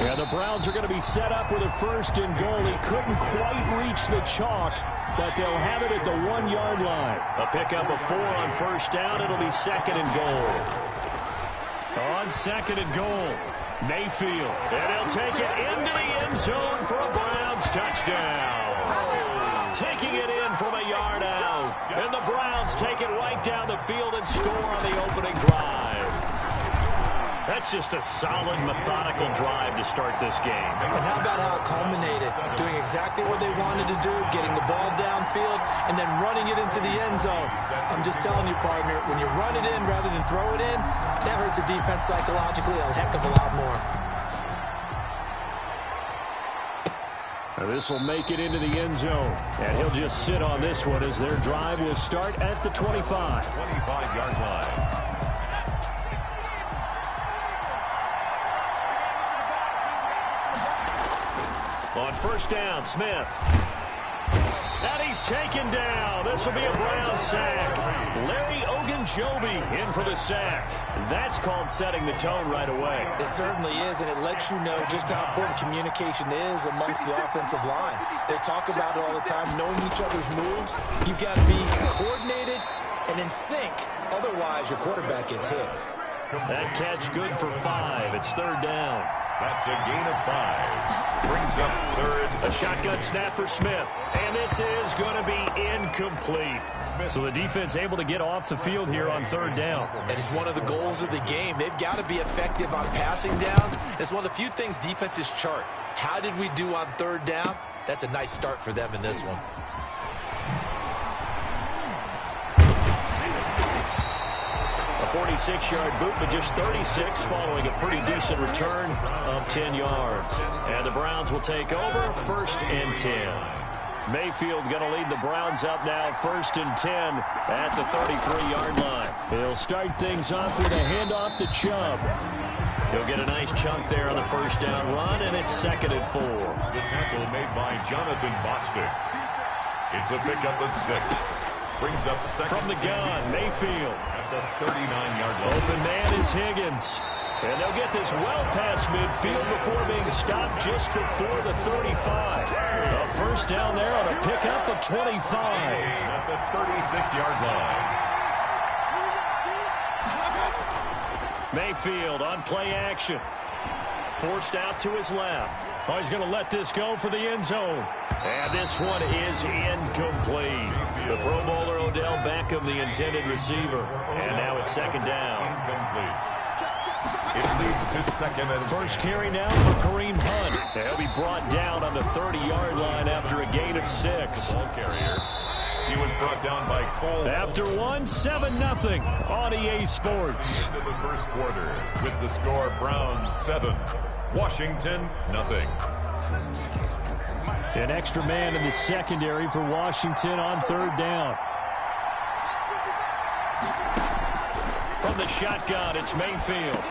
Yeah, the Browns are going to be set up with a 1st and goal. He couldn't quite reach the chalk, but they'll have it at the 1-yard line. A pickup of 4 on 1st down. It'll be 2nd and goal. On 2nd and goal, Mayfield. And he'll take it into the end zone for a Browns touchdown. Taking it in from a yard out. And the Browns take it right down the field and score on the opening drive. That's just a solid, methodical drive to start this game. And how about how it culminated? Doing exactly what they wanted to do, getting the ball downfield, and then running it into the end zone. I'm just telling you, partner, when you run it in rather than throw it in, that hurts a defense psychologically a heck of a lot more. This will make it into the end zone. And he'll just sit on this one as their drive will start at the 25. 25-yard line. On 1st down, Smith. And he's taken down. This will be a Brown sack. Larry Ogunjobi in for the sack. That's called setting the tone right away. It certainly is, and it lets you know just how important communication is amongst the offensive line. They talk about it all the time, knowing each other's moves. You've got to be coordinated and in sync. Otherwise, your quarterback gets hit. That catch good for 5. It's 3rd down. That's a gain of 5. Brings up 3rd. A shotgun snap for Smith. And this is going to be incomplete. So the defense able to get off the field here on 3rd down. That is one of the goals of the game. They've got to be effective on passing downs. It's one of the few things defenses chart. How did we do on 3rd down? That's a nice start for them in this one. A 46-yard boot, but just 36 following a pretty decent return of 10 yards. And the Browns will take over 1st and 10. Mayfield going to lead the Browns up now 1st and 10 at the 33-yard line. He'll start things off with a handoff to Chubb. He'll get a nice chunk there on the 1st down run, and it's 2nd and 4. The tackle made by Jonathan Bostic. It's a pickup of 6. Brings up 2nd. From the gun, Mayfield. At the 39-yard line. Open man is Higgins. And they'll get this well past midfield before being stopped just before the 35. A 1st down there on a pickup of 25. At the 36-yard line. Mayfield on play action. Forced out to his left. Oh, he's going to let this go for the end zone. And this one is incomplete. The Pro Bowler Odell Beckham, the intended receiver. And now it's 2nd down. Incomplete. It leads to 2nd and 1st carry now for Kareem Hunt. He'll be brought down on the 30-yard line after a gain of 6. ball carrier. He was brought down by Cole. After 7-0 on EA Sports. Into the 1st quarter with the score Browns 7, Washington 0. An extra man in the secondary for Washington on 3rd down. From the shotgun, it's Mayfield.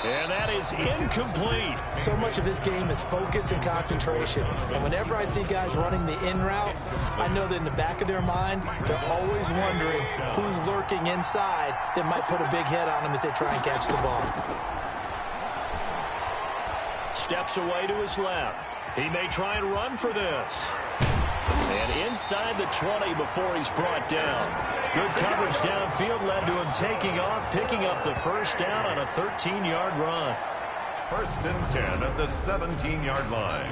And that is incomplete. So much of this game is focus and concentration. And whenever I see guys running the in route, I know that in the back of their mind, they're always wondering who's lurking inside that might put a big hit on them as they try and catch the ball. Steps away to his left. He may try and run for this. And inside the 20 before he's brought down. Good coverage downfield led to him taking off, picking up the 1st down on a 13-yard run. 1st and 10 at the 17-yard line.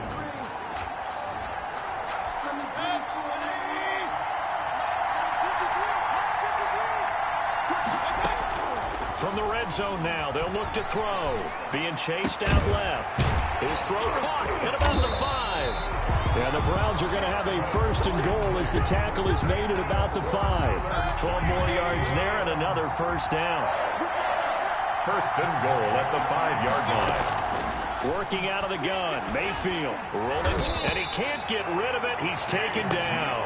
From the red zone now, they'll look to throw. Being chased out left. His throw caught at about the 5. And the Browns are going to have a 1st and goal as the tackle is made at about the 5. 12 more yards there and another 1st down. 1st and goal at the 5-yard line. Working out of the gun, Mayfield rolling, and he can't get rid of it. He's taken down.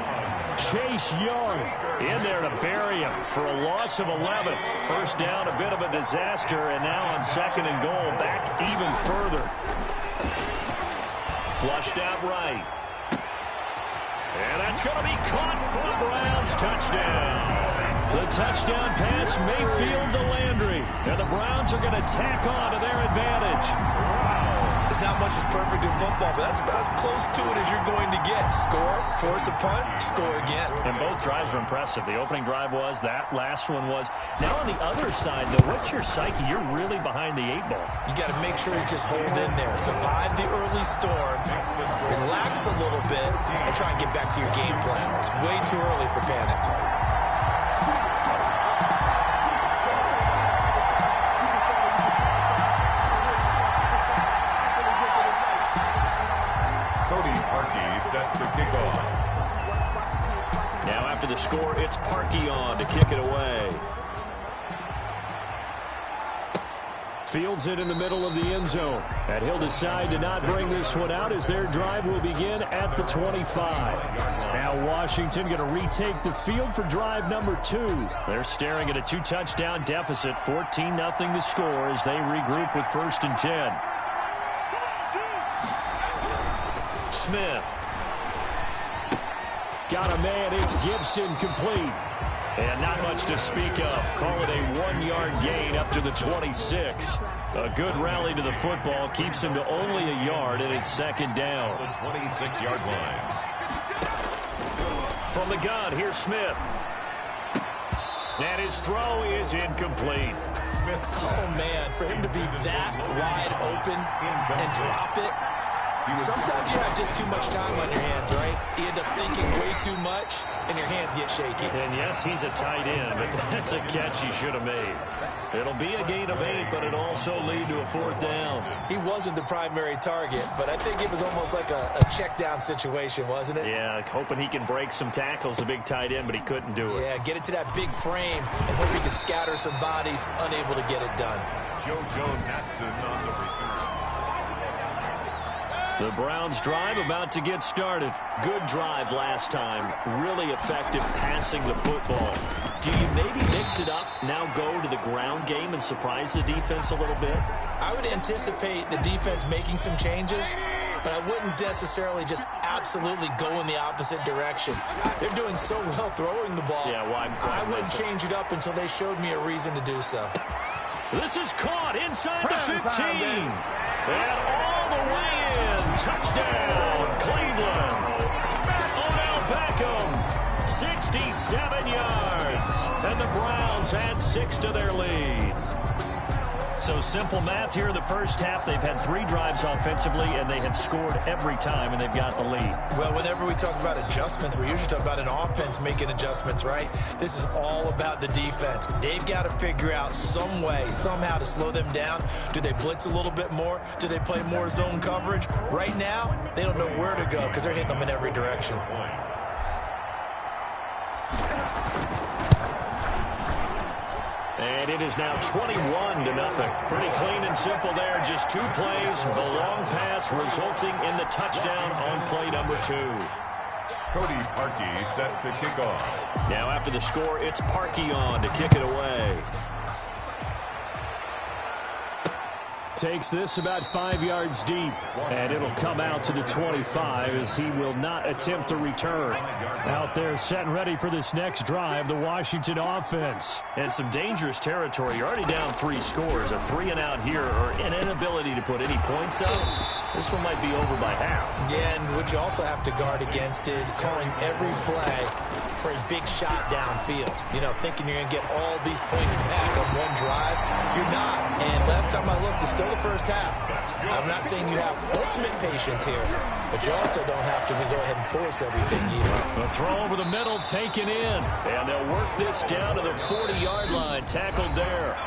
Chase Young in there to bury him for a loss of 11. 1st down, a bit of a disaster, and now on 2nd and goal, back even further. Flushed out right. And that's going to be caught for the Browns. Touchdown. The touchdown pass, Mayfield to Landry. And the Browns are going to tack on to their advantage. There's not much finish is perfect in football, but that's about as close to it as you're going to get. Score, force a punt, score again. And both drives were impressive. The opening drive was, that last one was. Now on the other side, though, what's your psyche? You're really behind the 8 ball. You got to make sure you just hold in there. Survive the early storm, relax a little bit, and try and get back to your game plan. It's way too early for panic. Set to kick off. Now after the score, it's Parkey on to kick it away. Fields it in the middle of the end zone. And he'll decide to not bring this one out as their drive will begin at the 25. Now Washington going to retake the field for drive number 2. They're staring at a 2-touchdown deficit, 14-0 to score as they regroup with 1st and 10. Smith. Got a man, it's Gibson, complete. And not much to speak of. Call it a 1-yard gain up to the 26. A good rally to the football keeps him to only a yard, and it's 2nd down. The 26-yard line. From the gun, here's Smith. And his throw is incomplete. Oh, man, for him to be that wide open and drop it. Sometimes you have just too much time on your hands, right? You end up thinking way too much, and your hands get shaky. And yes, he's a tight end, but that's a catch he should have made. It'll be a gain of 8, but it'll also lead to a 4th down. He wasn't the primary target, but I think it was almost like a check down situation, wasn't it? Yeah, hoping he can break some tackles, a big tight end, but he couldn't do it. Yeah, get it to that big frame and hope he can scatter some bodies, unable to get it done. JoJo Natson on the return. The Browns drive about to get started. Good drive last time. Really effective passing the football. Do you maybe mix it up, now go to the ground game and surprise the defense a little bit? I would anticipate the defense making some changes, but I wouldn't necessarily just absolutely go in the opposite direction. They're doing so well throwing the ball. Yeah, well, I wouldn't change it up until they showed me a reason to do so. This is caught inside the 15. And all the way in. Touchdown, Cleveland. Odell Beckham, 67 yards. And the Browns add 6 to their lead. So simple math here in the first half. They've had 3 drives offensively, and they have scored every time, and they've got the lead. Well, whenever we talk about adjustments, we usually talk about an offense making adjustments, right? This is all about the defense. They've got to figure out some way, somehow to slow them down. Do they blitz a little bit more? Do they play more zone coverage? Right now, they don't know where to go because they're hitting them in every direction. And it is now 21-0. Pretty clean and simple there. Just 2 plays. The long pass resulting in the touchdown on play number 2. Cody Parkey set to kick off. Now after the score, it's Parkey on to kick it away. Takes this about 5 yards deep, and it'll come out to the 25 as he will not attempt to return. Out there set and ready for this next drive, the Washington offense. And some dangerous territory. You're already down 3 scores. A 3-and-out here or an inability to put any points up. This one might be over by half. Yeah, and what you also have to guard against is calling every play for a big shot downfield. You know, thinking you're going to get all these points back on one drive. You're not. And last time I looked, it's still the first half. I'm not saying you have ultimate patience here, but you also don't have to go ahead and force everything either. The throw over the middle taken in. And they'll work this down to the 40-yard line. Tackled there.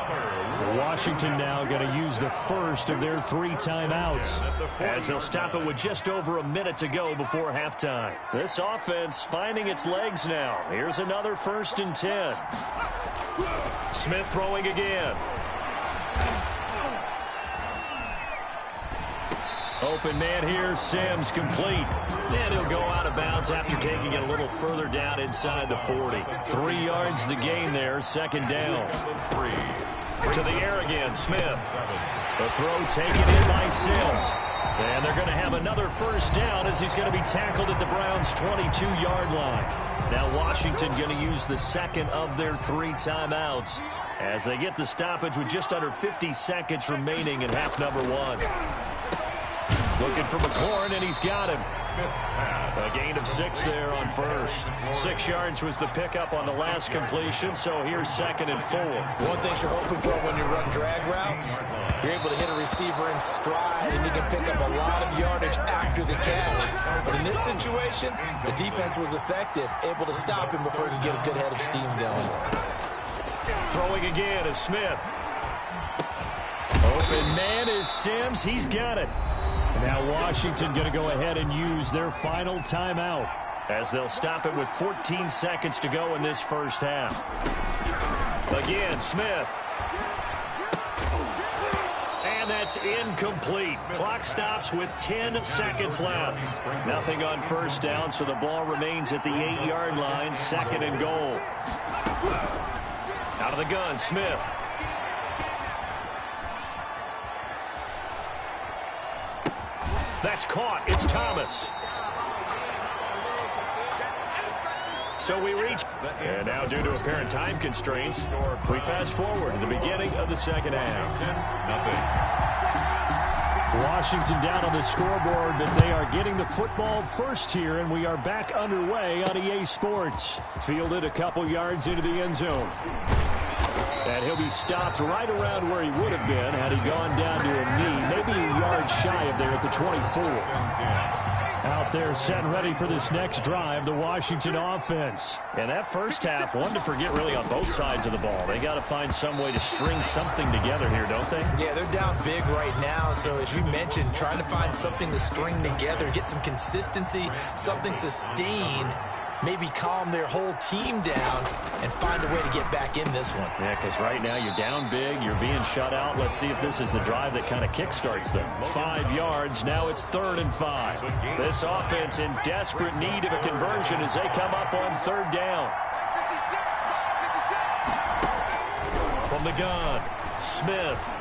Washington now going to use the first of their 3 timeouts as they'll stop it with just over a minute to go before halftime. This offense finding its legs now. Here's another 1st and 10. Smith throwing again. Open man here, Sims complete. And he'll go out of bounds after taking it a little further down inside the 40. 3 yards the gain there, 2nd down. To the air again, Smith. The throw taken in by Sims. And they're going to have another 1st down as he's going to be tackled at the Browns' 22-yard line. Now Washington going to use the 2nd of their 3 timeouts as they get the stoppage with just under 50 seconds remaining in half number 1. The Looking for McLaurin, and he's got him. A gain of 6 there on first. 6 yards was the pickup on the last completion, so here's 2nd and 4. One thing you're hoping for when you run drag routes, you're able to hit a receiver in stride, and you can pick up a lot of yardage after the catch. But in this situation, the defense was effective, able to stop him before he could get a good head of steam going. Throwing again is Smith. Open man is Sims. He's got it. Now Washington going to go ahead and use their final timeout as they'll stop it with 14 seconds to go in this first half. Again, Smith. And that's incomplete. Clock stops with 10 seconds left. Nothing on first down, so the ball remains at the 8-yard line. 2nd and goal. Out of the gun, Smith. That's caught. It's Thomas. So we reach. And now due to apparent time constraints, we fast forward to the beginning of the second half. Washington down on the scoreboard, but they are getting the football first here, and we are back underway on EA Sports. Fielded a couple yards into the end zone. And he'll be stopped right around where he would have been had he gone down to a knee, maybe a yard shy of there at the 24. Out there set and ready for this next drive, the Washington offense. And that first half, one to forget really on both sides of the ball. They got to find some way to string something together here, don't they? Yeah, they're down big right now. So as you mentioned, trying to find something to string together, get some consistency, something sustained, maybe calm their whole team down and find a way to get back in this one. Yeah, because right now you're down big, you're being shut out. Let's see if this is the drive that kind of kickstarts them. 5 yards, now it's 3rd and 5. This offense in desperate need of a conversion as they come up on 3rd down. From the gun, Smith.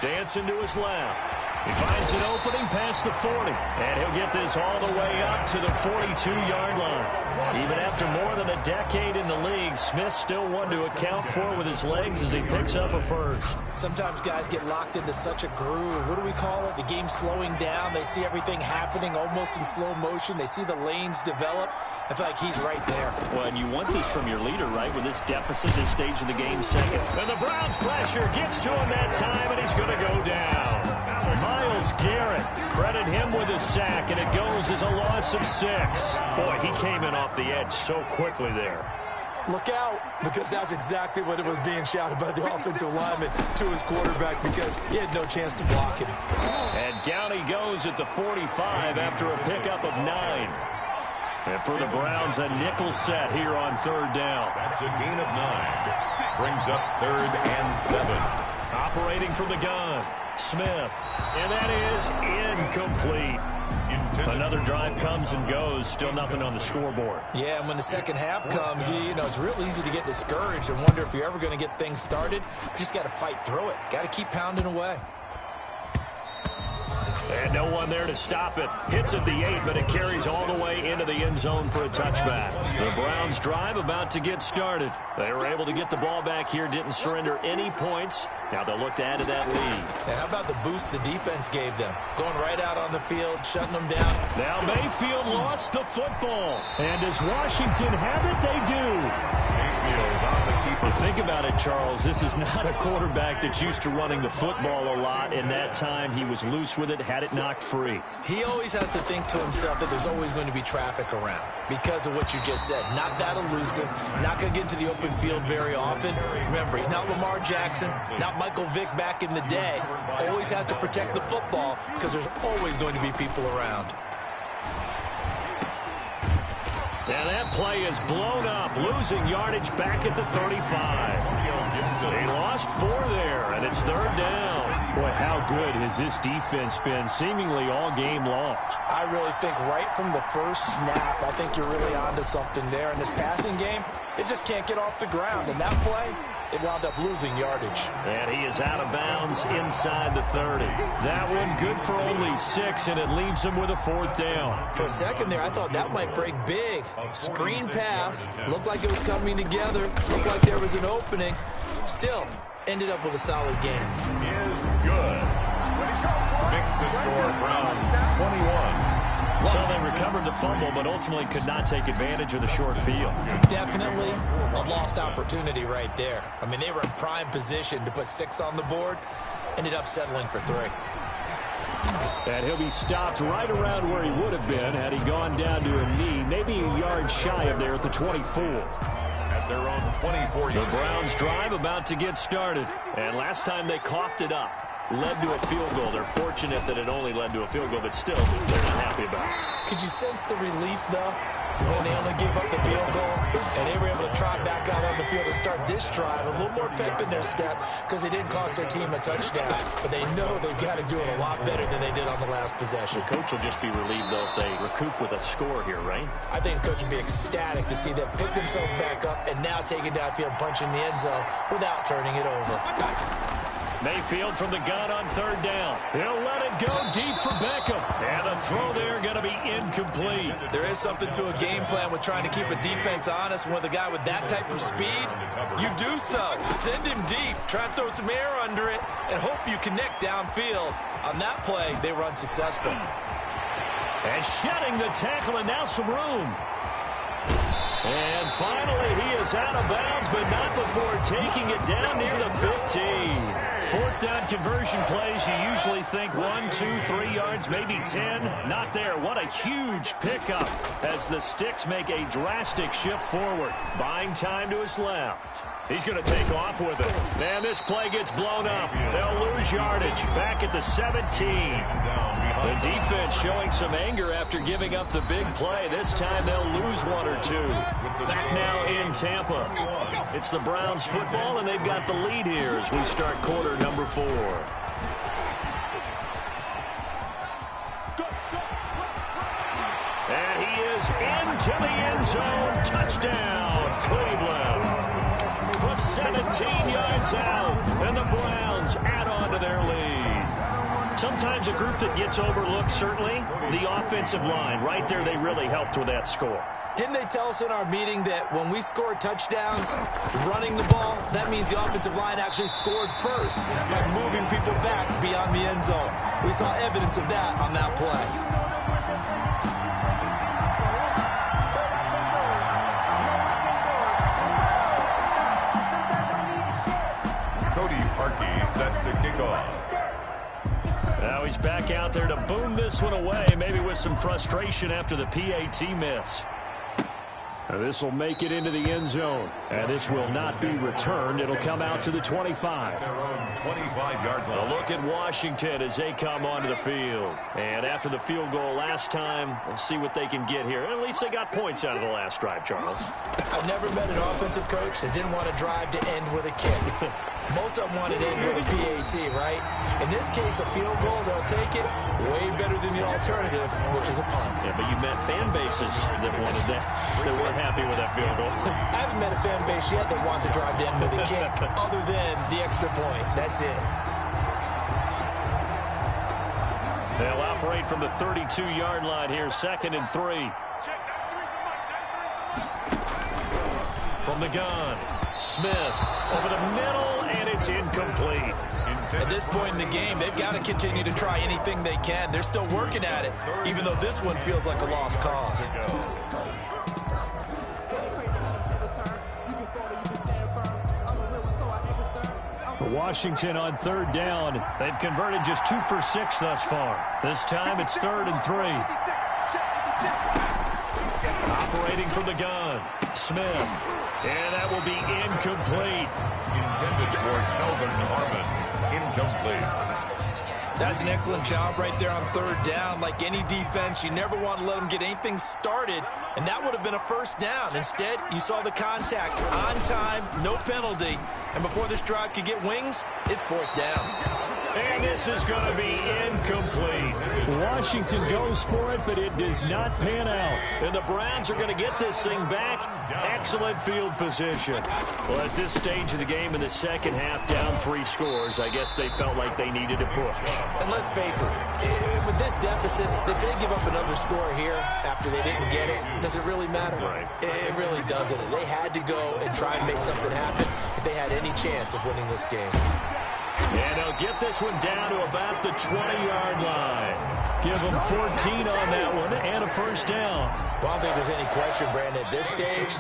Dancing to his left. He finds an opening past the 40, and he'll get this all the way up to the 42-yard line. Even after more than a decade in the league, Smith still one to account for with his legs as he picks up a first. Sometimes guys get locked into such a groove. What do we call it? The game slowing down. They see everything happening almost in slow motion. They see the lanes develop. I feel like he's right there. Well, and you want this from your leader, right, with this deficit, this stage of the game, 2nd. And the Browns' pressure gets to him that time, and he's going to go down. Myles Garrett, credit him with a sack, and it goes as a loss of 6. Boy, he came in off the edge so quickly there. Look out, because that's exactly what it was being shouted by the offensive lineman to his quarterback because he had no chance to block him. And down he goes at the 45 after a pickup of 9. And for the Browns, a nickel set here on 3rd down. That's a gain of 9. Brings up 3rd and 7. Operating from the gun, Smith. And that is incomplete. Another drive comes and goes. Still nothing on the scoreboard. Yeah, and when the second half comes, you know, it's real easy to get discouraged and wonder if you're ever going to get things started. You just got to fight through it. Got to keep pounding away. And no one there to stop it. Hits at the 8, but it carries all the way into the end zone for a touchback. The Browns drive about to get started. They were able to get the ball back here, didn't surrender any points. Now they'll look to add to that lead. And how about the boost the defense gave them? Going right out on the field, shutting them down. Now Mayfield lost the football. And does Washington have it? They do. Well, think about it, Charles. This is not a quarterback that's used to running the football a lot. In that time, he was loose with it, had it knocked free. He always has to think to himself that there's always going to be traffic around because of what you just said. Not that elusive, not going to get into the open field very often. Remember, he's not Lamar Jackson, not Michael Vick back in the day. Always has to protect the football because there's always going to be people around. And that play is blown up, losing yardage back at the 35. They lost 4 there, and it's 3rd down. Boy, how good has this defense been seemingly all game long? I really think right from the first snap, I think you're really onto something there. In this passing game, it just can't get off the ground. And that play, it wound up losing yardage. And he is out of bounds inside the 30. That one good for only 6, and it leaves him with a 4th down. For a second there, I thought that might break big. Screen pass. Looked like it was coming together. Looked like there was an opening. Still, ended up with a solid game. Is good. Mixed the score, Browns 21. So they recovered the fumble, but ultimately could not take advantage of the short field. Definitely a lost opportunity right there. I mean, they were in prime position to put 6 on the board. Ended up settling for 3. And he'll be stopped right around where he would have been had he gone down to a knee, maybe a yard shy of there at the 24. At their own 24-yard. The Browns drive about to get started. And last time they coughed it up, led to a field goal. They're fortunate that it only led to a field goal, but still, they're not happy about it. Could you sense the relief, though, when they only gave up the field goal and they were able to trot back out on the field and start this drive? A little more pep in their step because they didn't cost their team a touchdown, but they know they've got to do it a lot better than they did on the last possession. The coach will just be relieved, though, if they recoup with a score here, right? I think the coach would be ecstatic to see them pick themselves back up and now take it downfield and punch in the end zone without turning it over. Mayfield from the gun on 3rd down. He'll let it go deep for Beckham. And the throw there going to be incomplete. There is something to a game plan with trying to keep a defense honest. With a guy with that type of speed, you do so. Send him deep. Try and throw some air under it and hope you connect downfield. On that play, they were unsuccessful. And shedding the tackle and now some room. And finally, he is out of bounds, but not before taking it down near the 15. 4th down conversion plays, you usually think 1, 2, 3 yards, maybe 10. Not there. What a huge pickup as the Sticks make a drastic shift forward. Buying time to his left. He's going to take off with it. And this play gets blown up. They'll lose yardage. Back at the 17. The defense showing some anger after giving up the big play. This time they'll lose 1 or 2. Back now in Tampa. It's the Browns football, and they've got the lead here as we start quarter number 4. And he is into the end zone. Touchdown, Cleveland. From 17 yards out, and the Browns add on to their lead. Sometimes a group that gets overlooked, certainly, the offensive line. Right there, they really helped with that score. Didn't they tell us in our meeting that when we score touchdowns running the ball, that means the offensive line actually scored first by moving people back beyond the end zone? We saw evidence of that on that play. Set to kick off. Now he's back out there to boom this one away, maybe with some frustration after the PAT miss. This will make it into the end zone, and this will not be returned. It'll come out to the 25. Their own 25-yard line. A look at Washington as they come onto the field. And after the field goal last time, we'll see what they can get here. At least they got points out of the last drive, Charles. I've never met an offensive coach that didn't want to drive to end with a kick. Most of them wanted to end with a PAT, right? In this case, a field goal, they'll take it way better than the alternative, which is a punt. Yeah, but you met fan bases that wanted that, that weren't happy with that field goal. I haven't met a fan base yet that wants to drive to end with a kick, other than the extra point. That's it. They'll operate from the 32-yard line here, 2nd and 3. From the gun, Smith over the middle, and it's incomplete. At this point in the game, they've got to continue to try anything they can. They're still working at it, even though this one feels like a lost cause. Washington on 3rd down. They've converted just 2 for 6 thus far. This time it's 3rd and 3. Operating from the gun, Smith. And that will be incomplete. Intended for Calvin Harmon. Incomplete. That's an excellent job right there on 3rd down. Like any defense, you never want to let them get anything started, and that would have been a 1st down. Instead, you saw the contact on time, no penalty, and before this drive could get wings, it's 4th down. And this is going to be incomplete. Washington goes for it, but it does not pan out. And the Browns are going to get this thing back. Excellent field position. Well, at this stage of the game in the second half, down 3 scores, I guess they felt like they needed to push. And let's face it, with this deficit, if they give up another score here after they didn't get it, does it really matter? Right. It really doesn't. They had to go and try and make something happen if they had any chance of winning this game. And they'll get this one down to about the 20-yard line. Give them 14 on that one and a first down. Well, I don't think there's any question, Brandon, at this stage,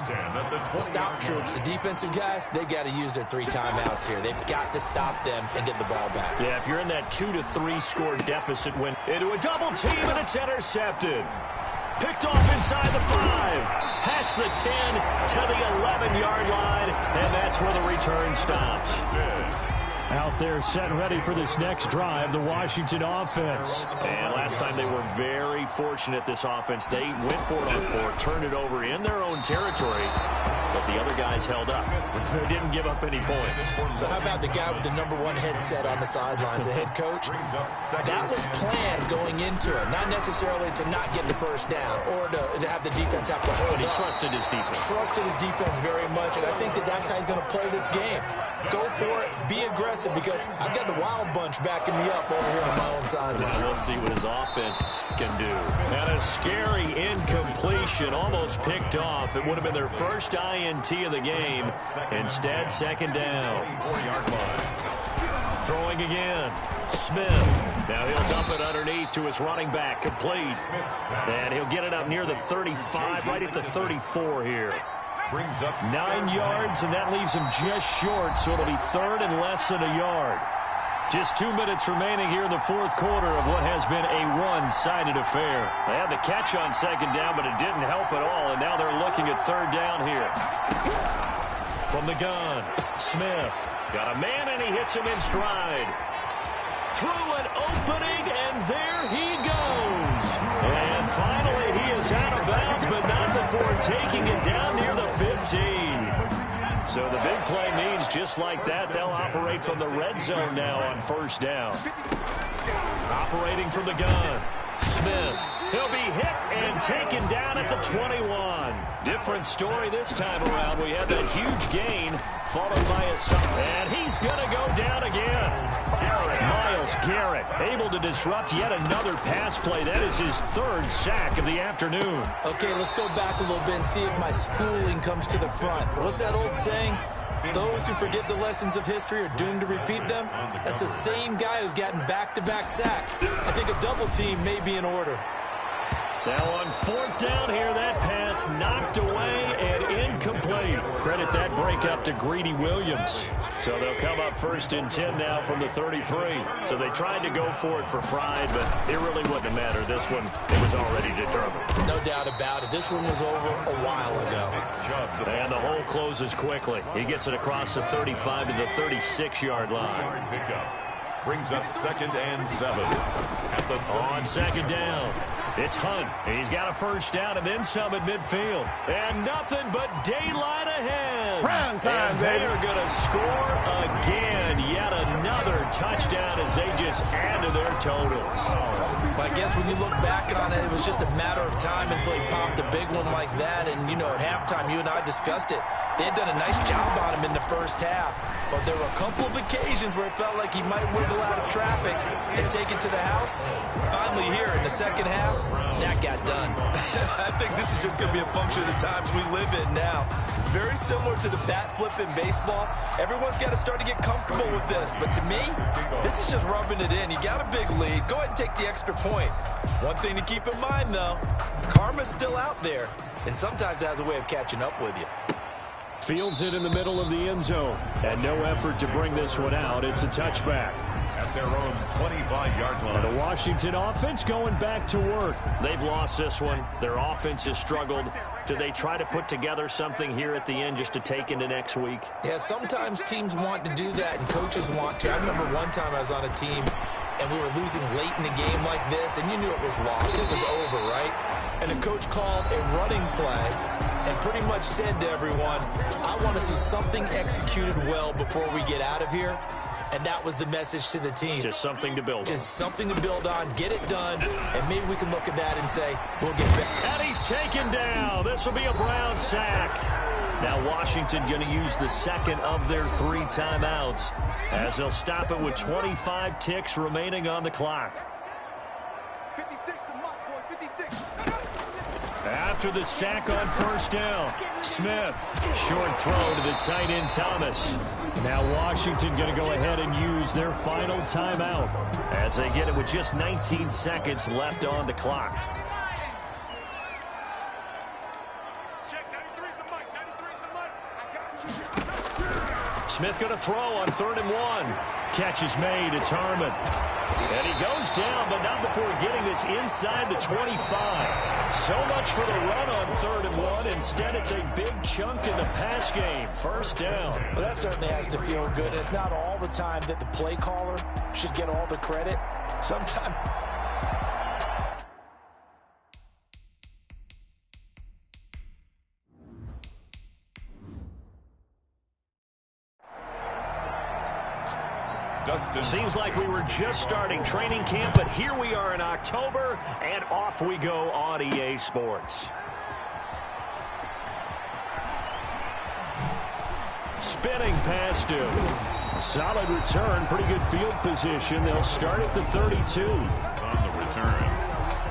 the stop troops, the defensive guys, they got to use their 3 timeouts here. They've got to stop them and get the ball back. Yeah, if you're in that 2-3 score deficit, win into a double team, and it's intercepted. Picked off inside the 5, past the 10 to the 11-yard line, and that's where the return stops. Out there set ready for this next drive, the Washington offense. And last time they were very fortunate, this offense. They went for it on 4, turned it over in their own territory, but the other guys held up. They didn't give up any points. So how about the guy with the #1 headset on the sidelines, the head coach? That was planned going into it, not necessarily to not get the first down or to have the defense have to hold He up. trusted his defense. Trusted his defense very much, and I think that's how he's going to play this game. Go for it, be aggressive, because I've got the wild bunch backing me up over here on my own side. Now we'll see what his offense can do. And a scary incompletion, almost picked off. It would have been their first INT of the game. Instead, second down. Throwing again. Smith. Now he'll dump it underneath to his running back. Complete. And he'll get it up near the 35, right at the 34 here. 9 yards, and that leaves him just short, so it'll be 3rd and less than a yard. Just 2 minutes remaining here in the 4th quarter of what has been a one-sided affair. They had the catch on second down, but it didn't help at all, and now they're looking at 3rd down here. From the gun, Smith. Got a man, and he hits him in stride. Through an opening, and there he goes. And finally, he is out of bounds, but not before taking it down near the 15. So the big play means just like that, they'll operate from the red zone now on 1st down. Operating from the gun, Smith. He'll be hit and taken down at the 21. Different story this time around. We had that huge gain, followed by a and he's going to go down again. Myles Garrett able to disrupt yet another pass play. That is his 3rd sack of the afternoon. Okay, let's go back a little bit and see if my schooling comes to the front. What's that old saying? Those who forget the lessons of history are doomed to repeat them. That's the same guy who's gotten back-to-back sacks. I think a double team may be in order. Now on 4th down here, that pass knocked away and incomplete. Credit that breakup to Greedy Williams. So they'll come up 1st and 10 now from the 33. So they tried to go for it for pride, but it really wouldn't have mattered. This one, it was already determined. No doubt about it. This one was over a while ago. And the hole closes quickly. He gets it across the 35 to the 36-yard line. Brings up 2nd and 7. On 2nd down, it's Hunt. He's got a 1st down and then some at midfield. And nothing but daylight ahead. Prime time, baby. They're going to score again. Yet another touchdown as they just add to their totals. I guess when you look back on it, it was just a matter of time until he popped a big one like that. And, you know, at halftime, you and I discussed it. They had done a nice job on him in the 1st half. But there were a couple of occasions where it felt like he might wiggle out of traffic and take it to the house. Finally here in the 2nd half, that got done. I think this is just going to be a function of the times we live in now. Very similar to the bat flip in baseball. Everyone's got to start to get comfortable with this. But to me, this is just rubbing it in. You got a big lead. Go ahead and take the extra point. One thing to keep in mind, though, karma's still out there. And sometimes it has a way of catching up with you. Fields it in the middle of the end zone. And no effort to bring this one out. It's a touchback. At their own 25-yard line. The Washington offense going back to work. They've lost this one. Their offense has struggled. Do they try to put together something here at the end just to take into next week? Yeah, sometimes teams want to do that and coaches want to. I remember one time I was on a team and we were losing late in the game like this, and you knew it was lost. It was over, right? And the coach called a running play and pretty much said to everyone, I want to see something executed well before we get out of here. And that was the message to the team. Just something to build on. Just something to build on, get it done, and maybe we can look at that and say, we'll get back. And he's taken down. This will be a Brown sack. Now Washington going to use the 2nd of their 3 timeouts as they'll stop it with 25 ticks remaining on the clock. After the sack on first down, Smith, short throw to the tight end Thomas. Now Washington going to go ahead and use their final timeout as they get it with just 19 seconds left on the clock. Smith going to throw on 3rd and 1. Catch is made. It's Harmon. And he goes down, but not before getting this inside the 25. So much for the run on 3rd and 1. Instead, it's a big chunk in the pass game. First down. Well, that certainly has to feel good. It's not all the time that the play caller should get all the credit. Sometimes... Seems like we were just starting training camp, but here we are in October, and off we go on EA Sports. Spinning past him. Solid return, pretty good field position. They'll start at the 32. On the return,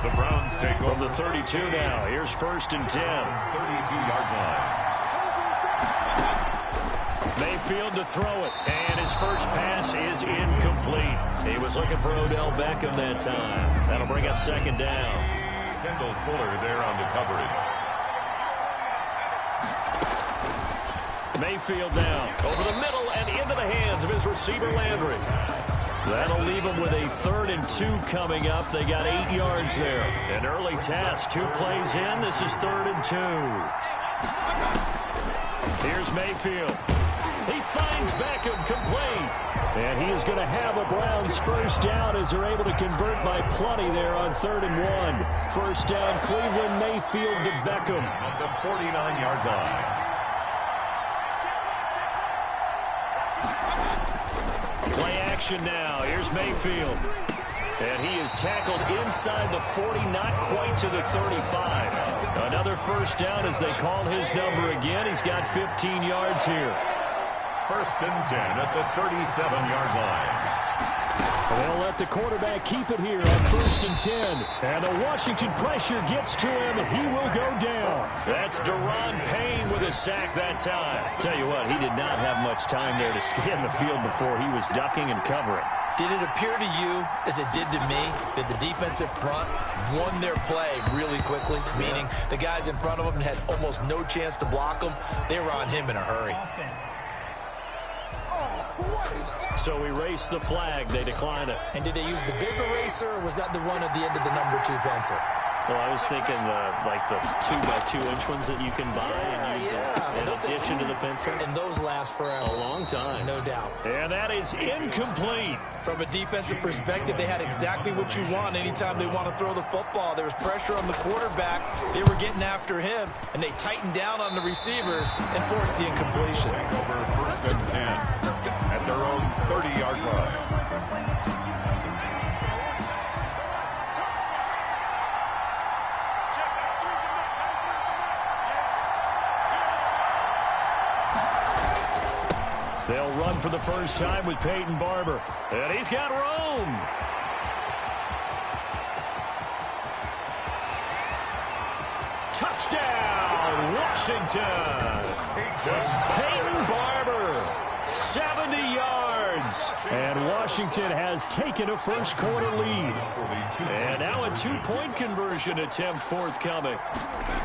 the Browns take from over the 32 now. Here's 1st and 10. 32-yard line. Mayfield to throw it, and his first pass is incomplete. He was looking for Odell Beckham that time. That'll bring up 2nd down. Kendall Fuller there on the coverage. Mayfield now over the middle and into the hands of his receiver Landry. That'll leave him with a 3rd and 2 coming up. They got 8 yards there. An early task, 2 plays in. This is 3rd and 2. Here's Mayfield. He finds Beckham complete. And he is going to have a Browns first down as they're able to convert by plenty there on 3rd and 1. First down, Cleveland, Mayfield to Beckham. At the 49-yard line. Play action now. Here's Mayfield. And he is tackled inside the 40, not quite to the 35. Another first down as they call his number again. He's got 15 yards here. 1st and 10 at the 37-yard line. They'll let the quarterback keep it here on 1st and 10. And the Washington pressure gets to him. He will go down. That's Daron Payne with a sack that time. Tell you what, he did not have much time there to scan the field before he was ducking and covering. Did it appear to you, as it did to me, that the defensive front won their play really quickly? Meaning the guys in front of them had almost no chance to block him. They were on him in a hurry. So we race the flag. They decline it. And did they use the big eraser, or was that the one at the end of the number 2 pencil? Well, I was thinking like the 2x2-inch ones that you can buy and use in addition to the pencil. And those last forever. A long time. No doubt. And that is incomplete. From a defensive perspective, they had exactly what you want anytime they want to throw the football. There was pressure on the quarterback. They were getting after him, and they tightened down on the receivers and forced the incompletion. Over 1st and 10 at their own 30-yard line. They'll run for the first time with Peyton Barber. And he's got room. Touchdown, Washington. Peyton Barber, 70 yards. And Washington has taken a first-quarter lead. And now a 2-point conversion attempt forthcoming.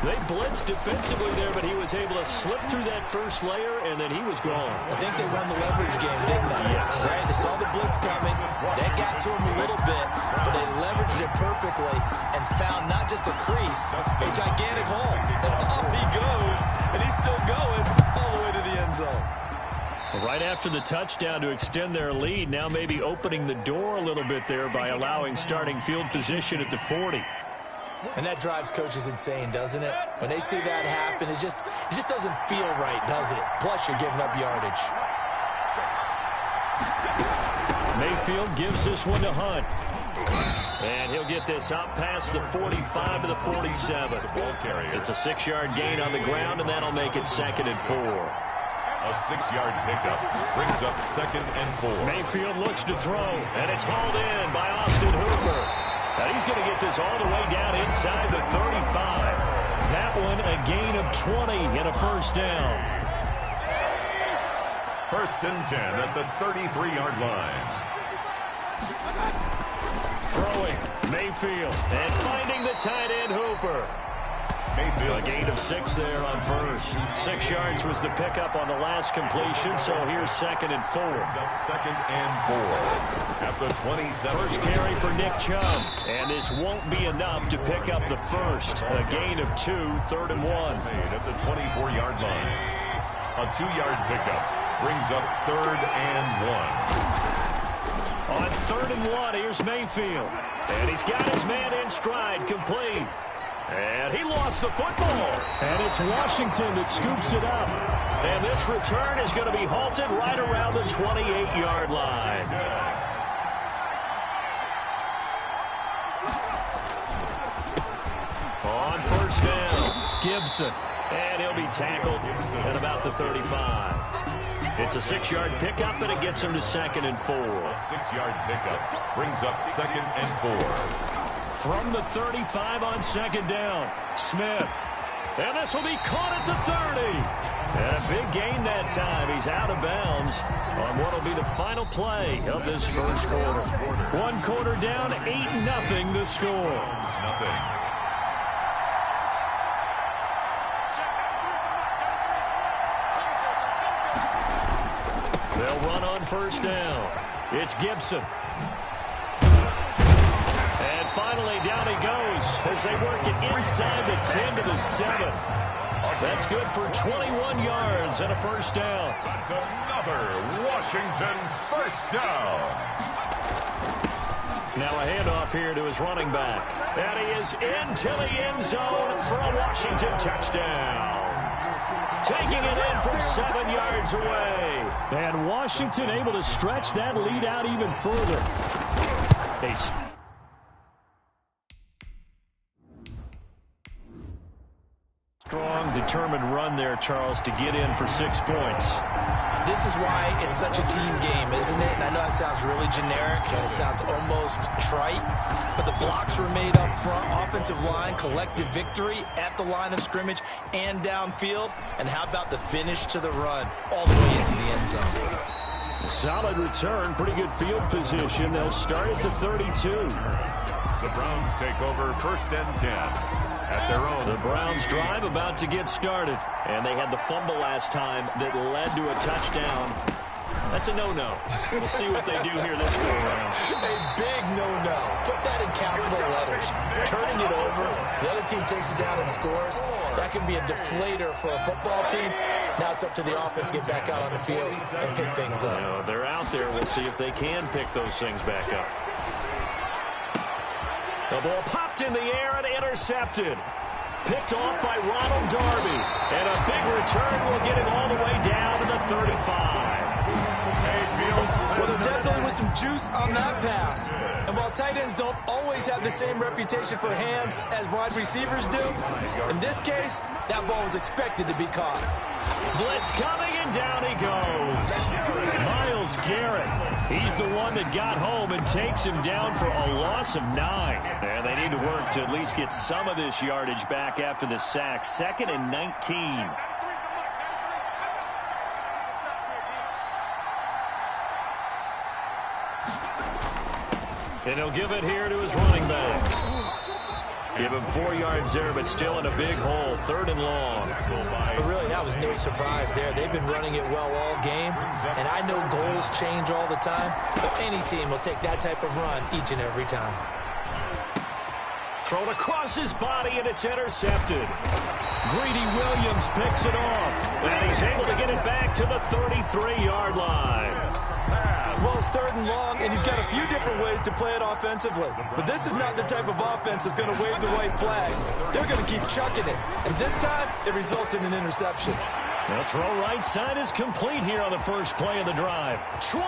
They blitzed defensively there, but he was able to slip through that first layer, and then he was gone. I think they won the leverage game, didn't they? Yes. Right? They saw the blitz coming. That got to him a little bit, but they leveraged it perfectly and found not just a crease, a gigantic hole. And off he goes, and he's still going all the way to the end zone. Right after the touchdown to extend their lead, now maybe opening the door a little bit there by allowing starting field position at the 40. And that drives coaches insane, doesn't it? When they see that happen, it just doesn't feel right, does it? Plus, you're giving up yardage. Mayfield gives this one to Hunt. And he'll get this up past the 45 to the 47. It's a 6-yard gain on the ground, and that'll make it 2nd and 4. A 6-yard pickup brings up 2nd and 4. Mayfield looks to throw, and it's hauled in by Austin Hooper. And he's going to get this all the way down inside the 35. That one a gain of 20 and a first down. First and 10 at the 33-yard line. Throwing, Mayfield, and finding the tight end Hooper. Mayfield. A gain of 6 there on first. 6 yards was the pickup on the last completion, so here's second and 4. Up second and 4 at the 27. First carry for Nick Chubb, and this won't be enough to pick up the first. A gain of 2, third and 1. At the 24-yard line. A 2-yard pickup brings up third and 1. On third and 1, here's Mayfield. And he's got his man in stride, complete. And he lost the football. And it's Washington that scoops it up. And this return is going to be halted right around the 28-yard line. On first down, Gibson. And he'll be tackled at about the 35. It's a 6-yard pickup, and it gets him to second and 4. A 6-yard pickup brings up second and 4. From the 35 on second down, Smith. And this will be caught at the 30. And a big gain that time. He's out of bounds on what will be the final play of this first quarter. 1 quarter down, 8-0 the score. They'll run on first down. It's Gibson. And finally, down he goes as they work it inside the 10 to the 7. That's good for 21 yards and a first down. That's another Washington first down. Now a handoff here to his running back. And he is into the end zone for a Washington touchdown. Taking it in from 7 yards away. And Washington able to stretch that lead out even further. They strong, determined run there, Charles, to get in for 6 points. This is why it's such a team game, isn't it? And I know it sounds really generic and it sounds almost trite, but the blocks were made up front, offensive line, collective victory at the line of scrimmage and downfield. And how about the finish to the run all the way into the end zone? Solid return, pretty good field position. They'll start at the 32. The Browns take over first and 10 at their own. The Browns drive about to get started. And they had the fumble last time that led to a touchdown. That's a no-no. We'll see what they do here this go around. A big no-no. Put that in capital letters. Turning it over, the other team takes it down and scores. That can be a deflator for a football team. Now it's up to the offense to get back out on the field and pick things up. You know, they're out there. We'll see if they can pick those things back up. The ball popped in the air and intercepted. Picked off by Ronald Darby. And a big return will get him all the way down to the 35. Well, there definitely was some juice on that pass. And while tight ends don't always have the same reputation for hands as wide receivers do, in this case, that ball was expected to be caught. Blitz coming, and down he goes. Myles Garrett. He's the one that got home and takes him down for a loss of 9. And they need to work to at least get some of this yardage back after the sack. 2nd and 19. And he'll give it here to his running back. Give him 4 yards there, but still in a big hole. 3rd and long. But really, that was no surprise there. They've been running it well all game. And I know goals change all the time, but any team will take that type of run each and every time. Thrown across his body, and it's intercepted. Greedy Williams picks it off. And he's able to get it back to the 33-yard line. Well, it's 3rd and long, and you've got a few different ways to play it offensively. But this is not the type of offense that's going to wave the white flag. They're going to keep chucking it. And this time, it results in an interception. The throw right side is complete here on the first play of the drive. 20,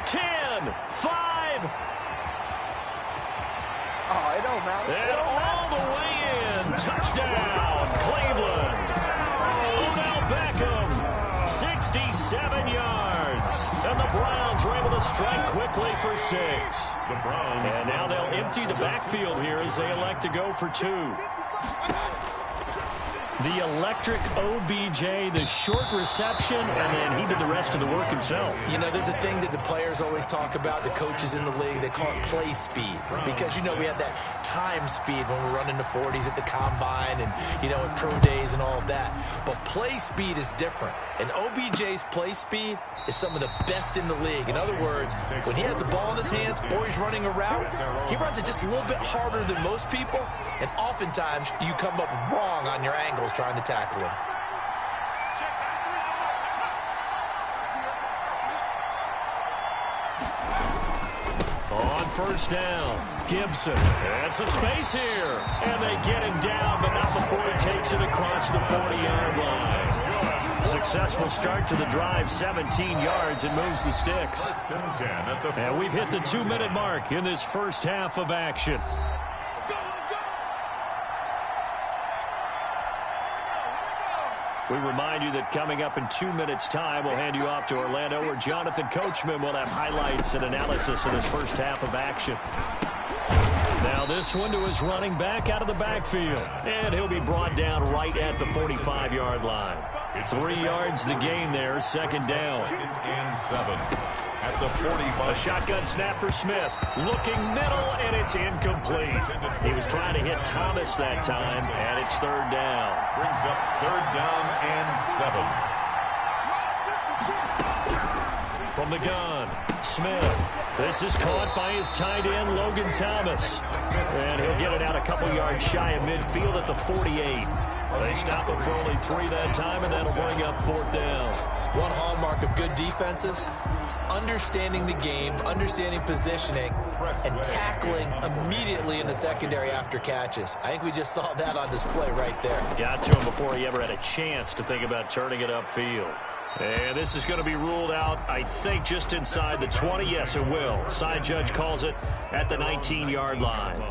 10, 5. Oh, it don't matter. And all the way in. Touchdown, Cleveland. Odell Beckham 67 yards. And the Browns are able to strike quickly for 6. And now they'll empty the backfield here as they elect to go for 2. The electric OBJ, the short reception, and then he did the rest of the work himself. You know, there's a thing that the players always talk about, the coaches in the league, they call it play speed. Because, you know, we have that time speed when we're running the 40s at the combine and, you know, at pro days and all of that. But play speed is different. And OBJ's play speed is some of the best in the league. In other words, when he has the ball in his hands or he's running a route, he runs it just a little bit harder than most people. And oftentimes, you come up wrong on your angles trying to tackle him. On first down, Gibson. And some space here. And they get him down, but not before he takes it across the 40-yard line. Successful start to the drive, 17 yards, and moves the sticks. And we've hit the 2-minute mark in this first half of action. We remind you that coming up in 2 minutes' time, we'll hand you off to Orlando, where Jonathan Coachman will have highlights and analysis of this first half of action. Now this one to his running back out of the backfield. And he'll be brought down right at the 45-yard line. 3 yards the gain there, second down. 2nd and 7 at the 45. A shotgun snap for Smith. Looking middle, and it's incomplete. He was trying to hit Thomas that time, and it's third down. Brings up 3rd down and 7. From the gun, Smith. This is caught by his tight end, Logan Thomas. And he'll get it out a couple yards shy of midfield at the 48. They stop him for only 3 that time, and that'll bring up 4th down. One hallmark of good defenses is understanding the game, understanding positioning, and tackling immediately in the secondary after catches. I think we just saw that on display right there. Got to him before he ever had a chance to think about turning it upfield. And this is going to be ruled out, I think, just inside the 20. Yes, it will. Side judge calls it at the 19-yard line.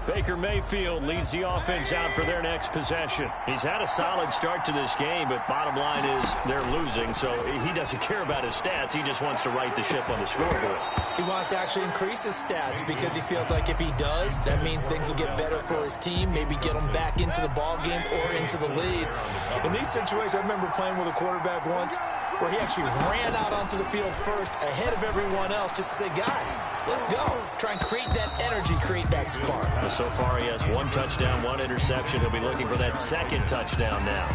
Baker Mayfield leads the offense out for their next possession. He's had a solid start to this game, but bottom line is they're losing, so he doesn't care about his stats. He just wants to right the ship on the scoreboard. He wants to actually increase his stats because he feels like if he does, that means things will get better for his team, maybe get him back into the ball game or into the lead. In these situations, I remember playing with a quarterback once where he actually ran out onto the field first ahead of everyone else just to say, guys, let's go. Try and create that energy, create that spark. So far, he has 1 touchdown, 1 interception. He'll be looking for that 2nd touchdown now.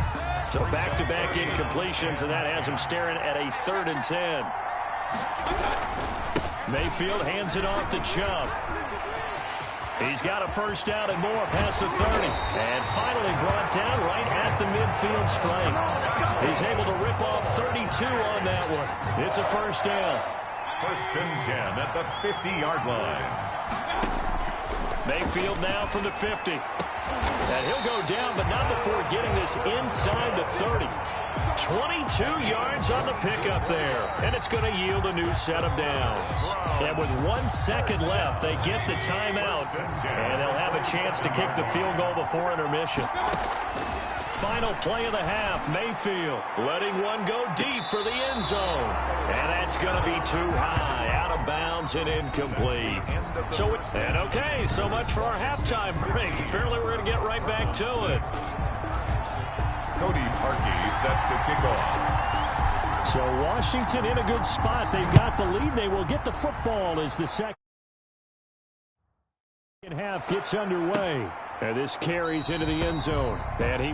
So back-to-back incompletions, and that has him staring at a 3rd and 10. Mayfield hands it off to Chubb. He's got a first down and more past the 30. And finally brought down right at the midfield stripe. He's able to rip off 32 on that one. It's a first down. 1st and 10 at the 50-yard line. Mayfield now from the 50. And he'll go down, but not before getting this inside the 30. 22 yards on the pickup there. And it's going to yield a new set of downs. And with 1 second left, they get the timeout. And they'll have a chance to kick the field goal before intermission. Final play of the half, Mayfield letting one go deep for the end zone. And that's going to be too high, out of bounds and incomplete. So much for our halftime break. Apparently we're going to get right back to it. Cody Parkey set to kick off. So Washington in a good spot. They've got the lead. They will get the football as the second half gets underway. And this carries into the end zone. And he